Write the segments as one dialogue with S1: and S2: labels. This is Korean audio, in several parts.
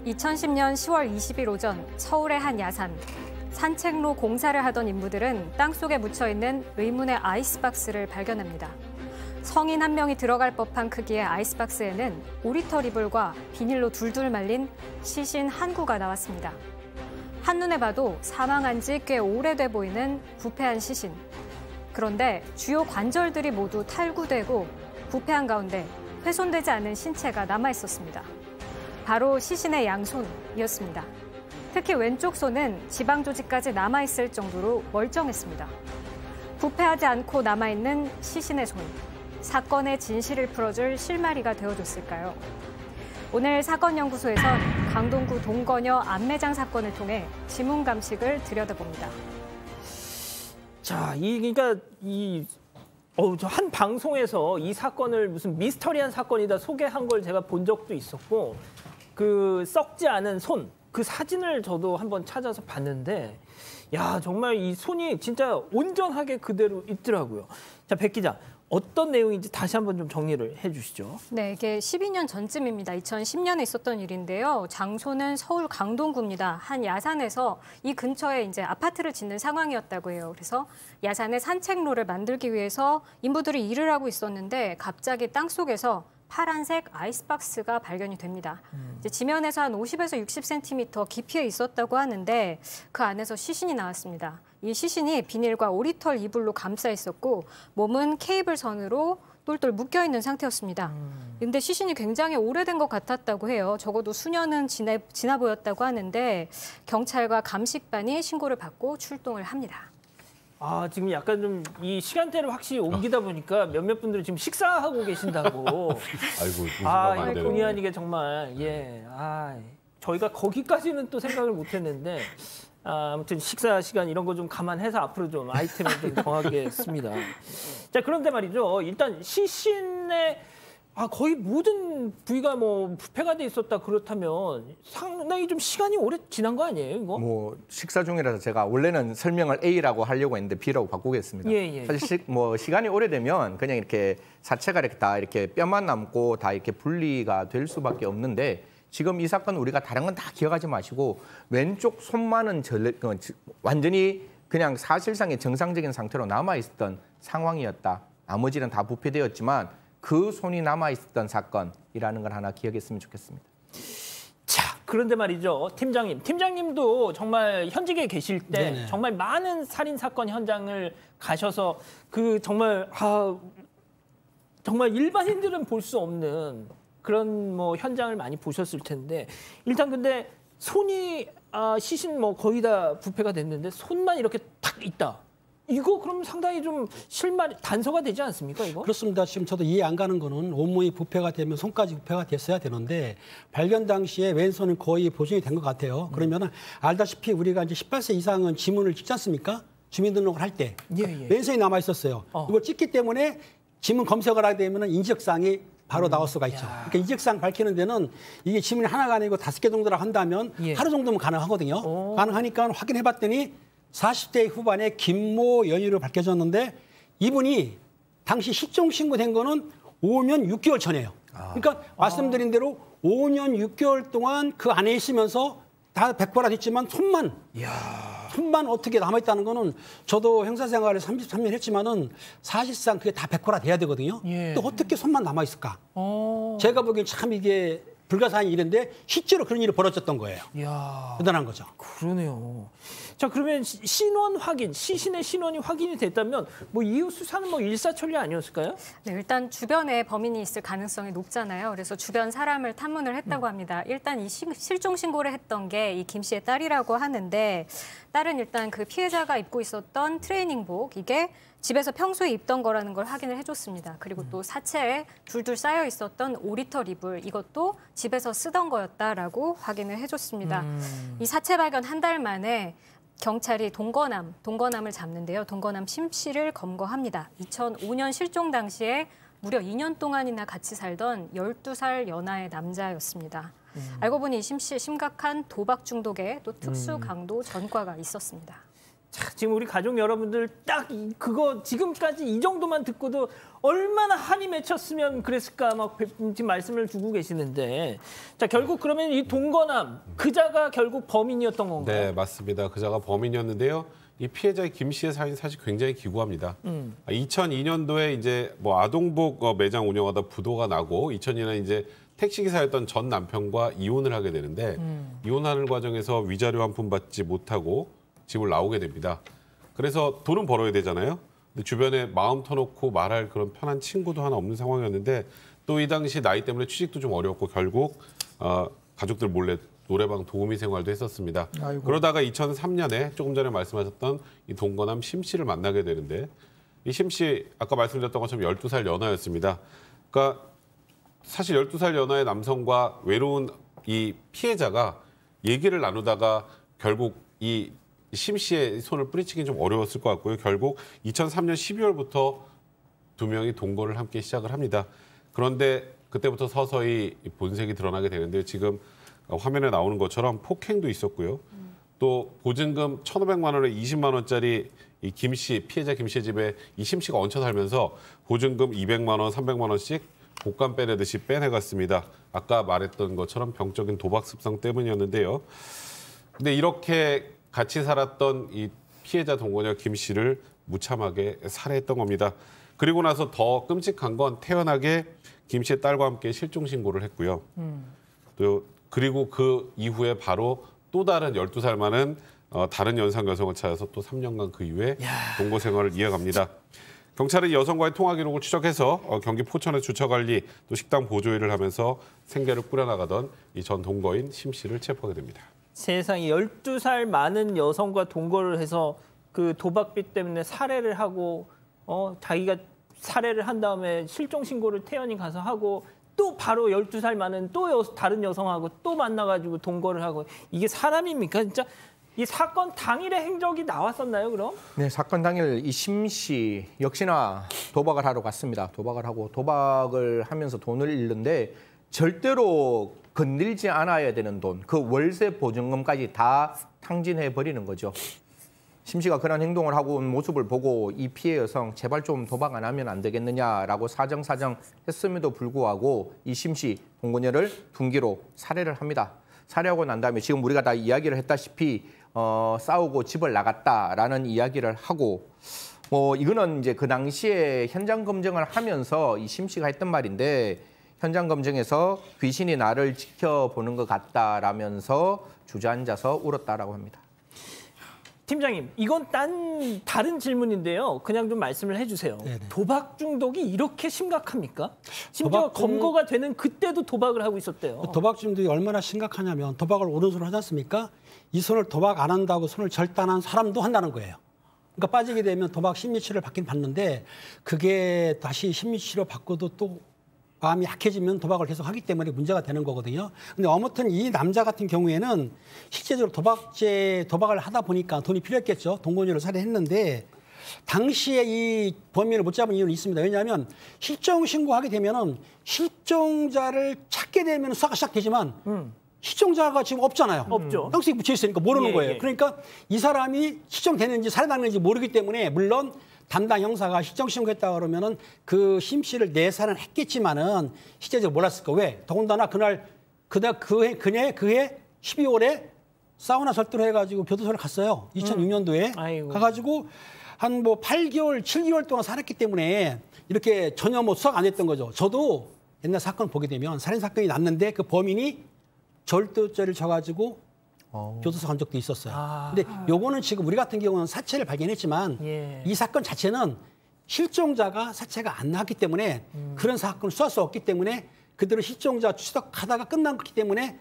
S1: 2010년 10월 20일 오전 서울의 한 야산. 산책로 공사를 하던 인부들은 땅속에 묻혀있는 의문의 아이스박스를 발견합니다. 성인 한 명이 들어갈 법한 크기의 아이스박스에는 오리털 이불과 비닐로 둘둘 말린 시신 한 구가 나왔습니다. 한눈에 봐도 사망한 지 꽤 오래돼 보이는 부패한 시신. 그런데 주요 관절들이 모두 탈구되고 부패한 가운데 훼손되지 않은 신체가 남아있었습니다. 바로 시신의 양손이었습니다. 특히 왼쪽 손은 지방 조직까지 남아있을 정도로 멀쩡했습니다. 부패하지 않고 남아있는 시신의 손. 사건의 진실을 풀어줄 실마리가 되어줬을까요? 오늘 사건연구소에선 강동구 동거녀 암매장 사건을 통해 지문 감식을 들여다봅니다.
S2: 자, 저 한 방송에서 이 사건을 무슨 미스터리한 사건이다 소개한 걸 제가 본 적도 있었고, 그 썩지 않은 손, 그 사진을 저도 한번 찾아서 봤는데, 야, 정말 이 손이 진짜 온전하게 그대로 있더라고요. 자, 백 기자, 어떤 내용인지 다시 한번 좀 정리를 해주시죠.
S1: 네, 이게 12년 전쯤입니다. 2010년에 있었던 일인데요. 장소는 서울 강동구입니다. 한 야산에서 이 근처에 이제 아파트를 짓는 상황이었다고 해요. 그래서 야산에 산책로를 만들기 위해서 인부들이 일을 하고 있었는데 갑자기 땅속에서 파란색 아이스박스가 발견이 됩니다. 이제 지면에서 한 50에서 60cm 깊이에 있었다고 하는데 그 안에서 시신이 나왔습니다. 이 시신이 비닐과 오리털 이불로 감싸 있었고 몸은 케이블 선으로 똘똘 묶여있는 상태였습니다. 근데 시신이 굉장히 오래된 것 같았다고 해요. 적어도 수년은 지나 보였다고 하는데 경찰과 감식반이 신고를 받고 출동을 합니다.
S2: 아, 지금 약간 좀 이 시간대를 확실히 옮기다 보니까 몇몇 분들이 지금 식사하고 계신다고.
S3: 아이고,
S2: 본의 아니게 정말, 예. 저희가 거기까지는 또 생각을 못 했는데, 아무튼 식사 시간 이런 거 좀 감안해서 앞으로 좀 아이템을 좀 정하겠습니다. 자, 그런데 말이죠. 일단 시신의 거의 모든 부위가 뭐 부패가 돼 있었다 그렇다면 상당히 좀 시간이 오래 지난 거 아니에요, 이거?
S3: 뭐 식사 중이라서 제가 원래는 설명을 A라고 하려고 했는데 B라고 바꾸겠습니다.
S2: 예.
S3: 사실 뭐 시간이 오래되면 그냥 이렇게 사체가 이렇게 다 이렇게 뼈만 남고 다 이렇게 분리가 될 수밖에 없는데 지금 이 사건 우리가 다른 건 다 기억하지 마시고 왼쪽 손만은 완전히 그냥 사실상의 정상적인 상태로 남아 있었던 상황이었다. 나머지는 다 부패되었지만 그 손이 남아있었던 사건이라는 걸 하나 기억했으면 좋겠습니다.
S2: 자, 그런데 말이죠. 팀장님도 정말 현직에 계실 때
S4: 네네.
S2: 정말 많은 살인사건 현장을 가셔서 그 정말 일반인들은 볼 수 없는 그런 뭐 현장을 많이 보셨을 텐데 일단 근데 손이 시신 뭐 거의 다 부패가 됐는데 손만 이렇게 탁 있다. 이거 그럼 상당히 좀 단서가 되지 않습니까, 이거?
S4: 그렇습니다. 지금 저도 이해 안 가는 거는 온몸이 부패가 되면 손까지 부패가 됐어야 되는데 발견 당시에 왼손은 거의 보존이 된 것 같아요. 그러면은 알다시피 우리가 이제 18세 이상은 지문을 찍지 않습니까? 주민등록을 할 때.
S2: 예.
S4: 왼손이 남아 있었어요. 이걸 찍기 때문에 지문 검색을 하게 되면은 인적사항이 바로 나올 수가 있죠. 그러니까 인적사항 밝히는 데는 이게 지문이 하나가 아니고 5개 정도라 한다면 하루 정도면 가능하거든요. 가능하니까 확인해봤더니 40대 후반에 김모 연유로 밝혀졌는데 이분이 당시 실종 신고된 거는 5년 6개월 전이에요. 그러니까 말씀드린 대로 5년 6개월 동안 그 안에 있으면서 다 백발화 됐지만 손만 어떻게 남아있다는 거는 저도 형사 생활을 33년 했지만은 사실상 그게 다 백발화 돼야 되거든요. 또 어떻게 손만 남아있을까? 제가 보기엔 참 이게 불가사의 일인데 실제로 그런 일이 벌어졌던 거예요. 대단한 거죠.
S2: 그러네요. 자, 그러면 시신의 신원이 확인이 됐다면 뭐 이후 수사는 뭐 일사천리 아니었을까요?
S1: 네, 일단 주변에 범인이 있을 가능성이 높잖아요. 그래서 주변 사람을 탐문을 했다고 합니다. 일단 이 실종 신고를 했던 게 이 김 씨의 딸이라고 하는데 딸은 일단 그 피해자가 입고 있었던 트레이닝복 이게 집에서 평소에 입던 거라는 걸 확인을 해줬습니다. 그리고 또 사체에 둘둘 쌓여 있었던 오리털 이불 이것도 집에서 쓰던 거였다라고 확인을 해줬습니다. 이 사체 발견 한 달 만에 경찰이 동거남을 잡는데요. 동거남 심 씨를 검거합니다. 2005년 실종 당시에 무려 2년 동안이나 같이 살던 12살 연하의 남자였습니다. 알고 보니 이 심 씨에 심각한 도박 중독에 또 특수 강도 전과가 있었습니다.
S2: 자, 지금 우리 가족 여러분들 딱 그거 지금까지 이 정도만 듣고도 얼마나 한이 맺혔으면 그랬을까 막 지금 말씀을 주고 계시는데 자 결국 그러면 이 동거남 그자가 결국 범인이었던 건가요?
S5: 네, 맞습니다. 그자가 범인이었는데요. 이 피해자의 김 씨의 사연이 사실 굉장히 기구합니다. 2002년도에 이제 뭐 아동복 매장 운영하다 부도가 나고 2002년에 이제 택시기사였던 전 남편과 이혼을 하게 되는데 이혼하는 과정에서 위자료 한 푼 받지 못하고 집을 나오게 됩니다. 그래서 돈은 벌어야 되잖아요. 근데 주변에 마음 터놓고 말할 그런 편한 친구도 하나 없는 상황이었는데 또 이 당시 나이 때문에 취직도 좀 어려웠고 결국 가족들 몰래 노래방 도우미 생활도 했었습니다. 아이고. 그러다가 2003년에 조금 전에 말씀하셨던 이 동거남 심 씨를 만나게 되는데 이 심 씨 아까 말씀드렸던 것처럼 12살 연하였습니다. 그러니까 사실 12살 연하의 남성과 외로운 이 피해자가 얘기를 나누다가 결국 이 심 씨의 손을 뿌리치기는 좀 어려웠을 것 같고요. 결국 2003년 12월부터 두 명이 동거를 함께 시작을 합니다. 그런데 그때부터 서서히 본색이 드러나게 되는데 지금 화면에 나오는 것처럼 폭행도 있었고요. 또 보증금 1,500만 원에 20만 원짜리 이 김 씨, 피해자 김 씨의 집에 이 심 씨가 얹혀 살면서 보증금 200만 원, 300만 원씩 곶감 빼내듯이 빼내갔습니다. 아까 말했던 것처럼 병적인 도박 습성 때문이었는데요. 근데 이렇게 같이 살았던 이 피해자 동거녀 김 씨를 무참하게 살해했던 겁니다. 그리고 나서 더 끔찍한 건 태연하게 김 씨의 딸과 함께 실종 신고를 했고요. 또 그리고 그 이후에 바로 또 다른 12살 많은 다른 연상 여성을 찾아서 또 3년간 그 이후에 동거 생활을 이어갑니다. 경찰은 여성과의 통화 기록을 추적해서 경기 포천의 주처관리 또 식당 보조일을 하면서 생계를 꾸려나가던 이 전 동거인 심 씨를 체포하게 됩니다.
S2: 세상에 12살 많은 여성과 동거를 해서 그 도박비 때문에 살해를 하고 자기가 살해를 한 다음에 실종 신고를 태연히 가서 하고 또 바로 12살 많은 또 다른 여성하고 또 만나가지고 동거를 하고 이게 사람입니까? 진짜 이 사건 당일에 행적이 나왔었나요, 그럼?
S3: 네, 사건 당일 이 심 씨 역시나 도박을 하러 갔습니다. 도박을 하고 도박을 하면서 돈을 잃는데 절대로 건들지 않아야 되는 돈, 그 월세 보증금까지 다 탕진해 버리는 거죠. 심 씨가 그런 행동을 하고 온 모습을 보고 이 피해 여성 제발 좀 도박 안 하면 안 되겠느냐라고 사정사정 했음에도 불구하고 이 심 씨 동거녀를 둔기로 살해를 합니다. 살해하고 난 다음에 지금 우리가 다 이야기를 했다시피 싸우고 집을 나갔다라는 이야기를 하고 이거는 이제 그 당시에 현장 검증을 하면서 이 심 씨가 했던 말인데 현장 검증에서 귀신이 나를 지켜보는 것 같다라면서 주저앉아서 울었다라고 합니다.
S2: 팀장님, 이건 다른 질문인데요. 그냥 좀 말씀을 해주세요. 네네. 도박 중독이 이렇게 심각합니까? 심지어 검거가 되는 그때도 도박을 하고 있었대요.
S4: 도박 중독이 얼마나 심각하냐면 도박을 오른손으로 하지 않습니까? 이 손을 도박 안 한다고 손을 절단한 사람도 한다는 거예요. 그러니까 빠지게 되면 도박 심리치료를 받긴 받는데 그게 다시 심리치료 받고도 또 마음이 약해지면 도박을 계속 하기 때문에 문제가 되는 거거든요. 근데 아무튼 이 남자 같은 경우에는 실제적으로 도박을 하다 보니까 돈이 필요했겠죠. 동거녀를 살해했는데 당시에 이 범인을 못 잡은 이유는 있습니다. 왜냐하면 실종 신고하게 되면은 실종자를 찾게 되면 수사가 시작되지만 실종자가 지금 없잖아요.
S2: 없죠.
S4: 형식이 묻혀 있으니까 모르는 거예요. 그러니까 이 사람이 실종됐는지 살해당했는지 모르기 때문에 물론 담당 형사가 실종 신고했다 그러면은 그 심 씨를 내사는 했겠지만은 실제적으로 몰랐을 거. 왜? 더군다나 그해 12월에 사우나 절도를 해가지고 교도소를 갔어요. 2006년도에 가가지고 한 8개월, 7개월 동안 살았기 때문에 이렇게 전혀 수사가 안 됐던 거죠. 저도 옛날 사건 보게 되면 살인 사건이 났는데 그 범인이 절도죄를 져가지고 교도소 간 적도 있었어요. 근데 요거는 지금 우리 같은 경우는 사체를 발견했지만 이 사건 자체는 실종자가 사체가 안 나왔기 때문에 그런 사건을 수사할 수 없기 때문에 그대로 실종자 추적하다가 끝난 거기 때문에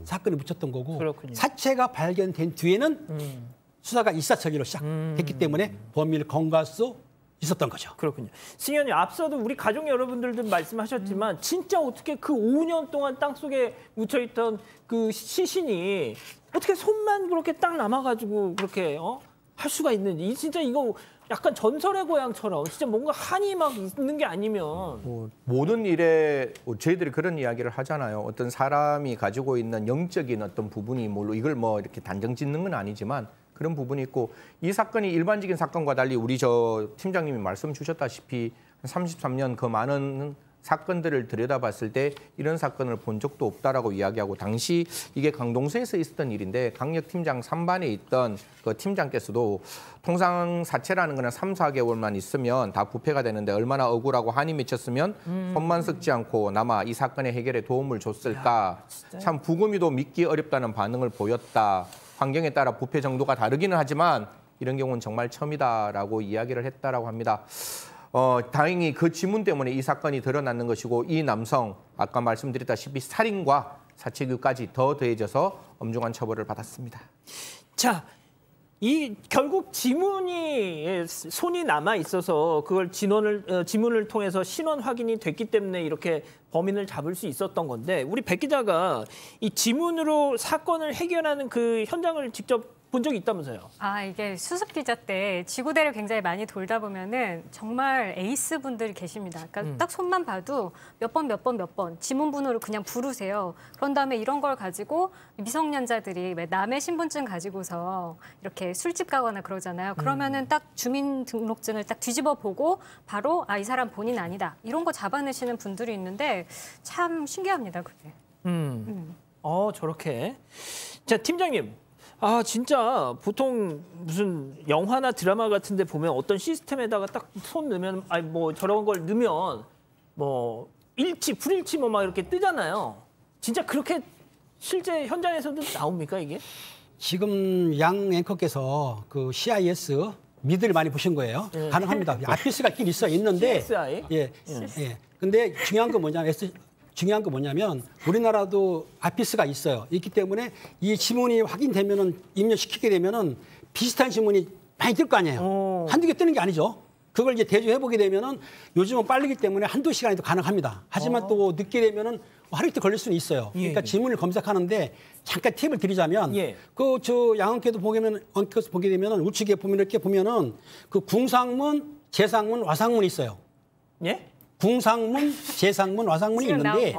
S4: 사건이 묻혔던 거고 그렇군요. 사체가 발견된 뒤에는 수사가 일사천리로 시작됐기 때문에 범인을 검거할 수 있었던 거죠.
S2: 그렇군요. 승현이 앞서도 우리 가족 여러분들도 말씀하셨지만 진짜 어떻게 그 5년 동안 땅속에 묻혀있던 그 시신이 어떻게 손만 그렇게 딱 남아가지고 그렇게 할 수가 있는지 진짜 이거 약간 전설의 고향처럼 진짜 뭔가 한이 막 있는 게 아니면
S3: 모든 일에 저희들이 그런 이야기를 하잖아요. 어떤 사람이 가지고 있는 영적인 어떤 부분이 물론 이걸 이렇게 단정 짓는 건 아니지만 그런 부분이 있고 이 사건이 일반적인 사건과 달리 우리 저 팀장님이 말씀 주셨다시피 33년 그 많은 사건들을 들여다봤을 때 이런 사건을 본 적도 없다라고 이야기하고 당시 이게 강동서에서 있었던 일인데 강력팀장 3반에 있던 그 팀장께서도 통상 사채라는 거는 3, 4개월만 있으면 다 부패가 되는데 얼마나 억울하고 한이 맺혔으면 손만 썩지 않고 남아 이 사건의 해결에 도움을 줬을까. 참 부금이도 믿기 어렵다는 반응을 보였다. 환경에 따라 부패 정도가 다르기는 하지만 이런 경우는 정말 처음이다라고 이야기를 했다라고 합니다. 다행히 그 지문 때문에 이 사건이 드러나는 것이고 이 남성 아까 말씀드렸다시피 살인과 사체유까지 더 더해져서 엄중한 처벌을 받았습니다.
S2: 자, 이 결국 지문이 손이 남아 있어서 그걸 지문을 통해서 신원 확인이 됐기 때문에 이렇게 범인을 잡을 수 있었던 건데 우리 백 기자가 이 지문으로 사건을 해결하는 그 현장을 직접 본 적이 있다면서요?
S1: 아, 이게 수습 기자 때 지구대를 굉장히 많이 돌다 보면은 정말 에이스 분들이 계십니다. 그러니까 딱 손만 봐도 몇 번 지문번호를 그냥 부르세요. 그런 다음에 이런 걸 가지고 미성년자들이 왜 남의 신분증 가지고서 이렇게 술집 가거나 그러잖아요. 그러면은 딱 주민등록증을 딱 뒤집어 보고 바로 이 사람 본인 아니다. 이런 거 잡아내시는 분들이 있는데 참 신기합니다, 그게.
S2: 저렇게. 자, 팀장님. 진짜 보통 무슨 영화나 드라마 같은 데 보면 어떤 시스템에다가 딱 손 넣으면 뭐 저런 걸 넣으면 뭐 일치, 불일치 뭐 막 이렇게 뜨잖아요. 진짜 그렇게 실제 현장에서도 나옵니까, 이게?
S4: 지금 양 앵커께서 그 CIS 미드를 많이 보신 거예요. 가능합니다. 아피스가 있긴 있는데
S2: CSI?
S4: 예. 근데 중요한 건 뭐냐면 우리나라도 아피스가 있어요. 있기 때문에 이 지문이 확인되면은 입력시키게 되면은 비슷한 지문이 많이 뜰 거 아니에요. 한두 개 뜨는 게 아니죠. 그걸 이제 대조해 보게 되면은 요즘은 빠르기 때문에 한두 시간에도 가능합니다. 하지만 또 늦게 되면은 하루 이틀 걸릴 수는 있어요. 그러니까 지문을 검색하는데 잠깐 팁을 드리자면 저 양언께도 보게 되면은 우측에 보면 이렇게 보면은 그 궁상문, 재상문, 와상문이 있어요.
S2: 예?
S4: 궁상문, 재상문, 와상문이 있는데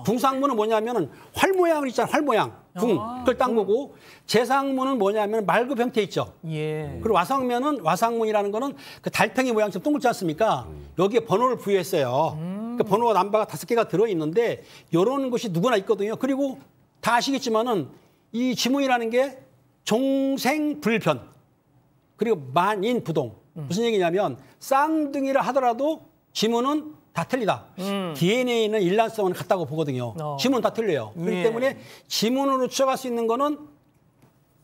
S4: 궁상문은 뭐냐면은 활 모양을 있잖아요. 활 모양. 그걸 딴 거고 재상문은 뭐냐면 말급 형태 있죠. 그리고 와상문이라는 거는 그 달팽이 모양처럼 동그랗지 않습니까? 여기에 번호를 부여했어요. 그 번호가 넘버가 5개가 들어있는데 이런 것이 누구나 있거든요. 그리고 다 아시겠지만은 이 지문이라는 게 종생불변 그리고 만인부동. 무슨 얘기냐면 쌍둥이라 하더라도 지문은 다 틀리다. DNA는 일란성은 같다고 보거든요. 지문은 다 틀려요. 그렇기 때문에 지문으로 추적할 수 있는 거는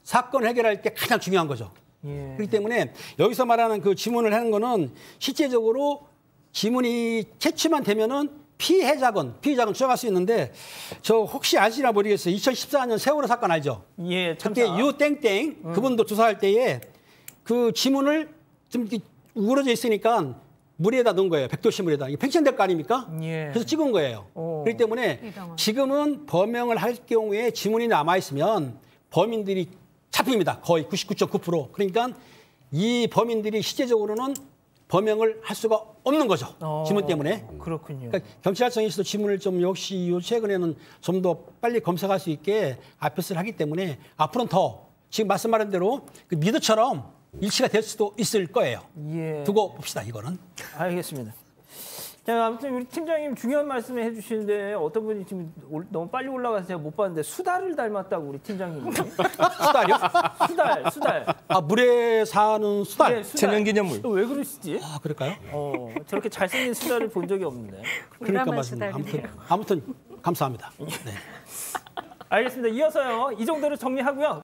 S4: 사건 해결할 때 가장 중요한 거죠. 그렇기 때문에 여기서 말하는 그 지문을 하는 거는 실제적으로 지문이 채취만 되면은 피해자건 추적할 수 있는데 저 혹시 아시나 모르겠어요. 2014년 세월호 사건 알죠? 그때 유땡땡 그분도 조사할 때에 그 지문을 좀 이렇게 우그러져 있으니까 물에다 넣은 거예요. 백도씨 물에다. 이게 팽창될 거 아닙니까? 그래서 찍은 거예요. 그렇기 때문에 지금은 범행을 할 경우에 지문이 남아있으면 범인들이 잡힙니다. 거의 99.9%. 그러니까 이 범인들이 실제적으로는 범행을 할 수가 없는 거죠. 지문 때문에.
S2: 그렇군요.
S4: 그러니까 경찰청에서도 지문을 좀 역시 요 최근에는 좀 더 빨리 검색할 수 있게 아피스를 하기 때문에 앞으로는 더 지금 말씀하신 대로 그 미드처럼 일치가 될 수도 있을 거예요. 두고 봅시다, 이거는.
S2: 알겠습니다. 자, 아무튼 우리 팀장님 중요한 말씀을 해주시는데 어떤 분이 지금 너무 빨리 올라가서 제가 못 봤는데 수달을 닮았다고 우리 팀장님이.
S4: 수달이요?
S2: 수달.
S4: 물에 사는 수달.
S2: 네, 수달.
S3: 천연기념물.
S2: 왜 그러시지?
S4: 그럴까요?
S2: 저렇게 잘생긴 수달을 본 적이 없는데.
S4: 그러니까 맞습니다. 아무튼 감사합니다. 네.
S2: 알겠습니다. 이어서요. 이 정도로 정리하고요.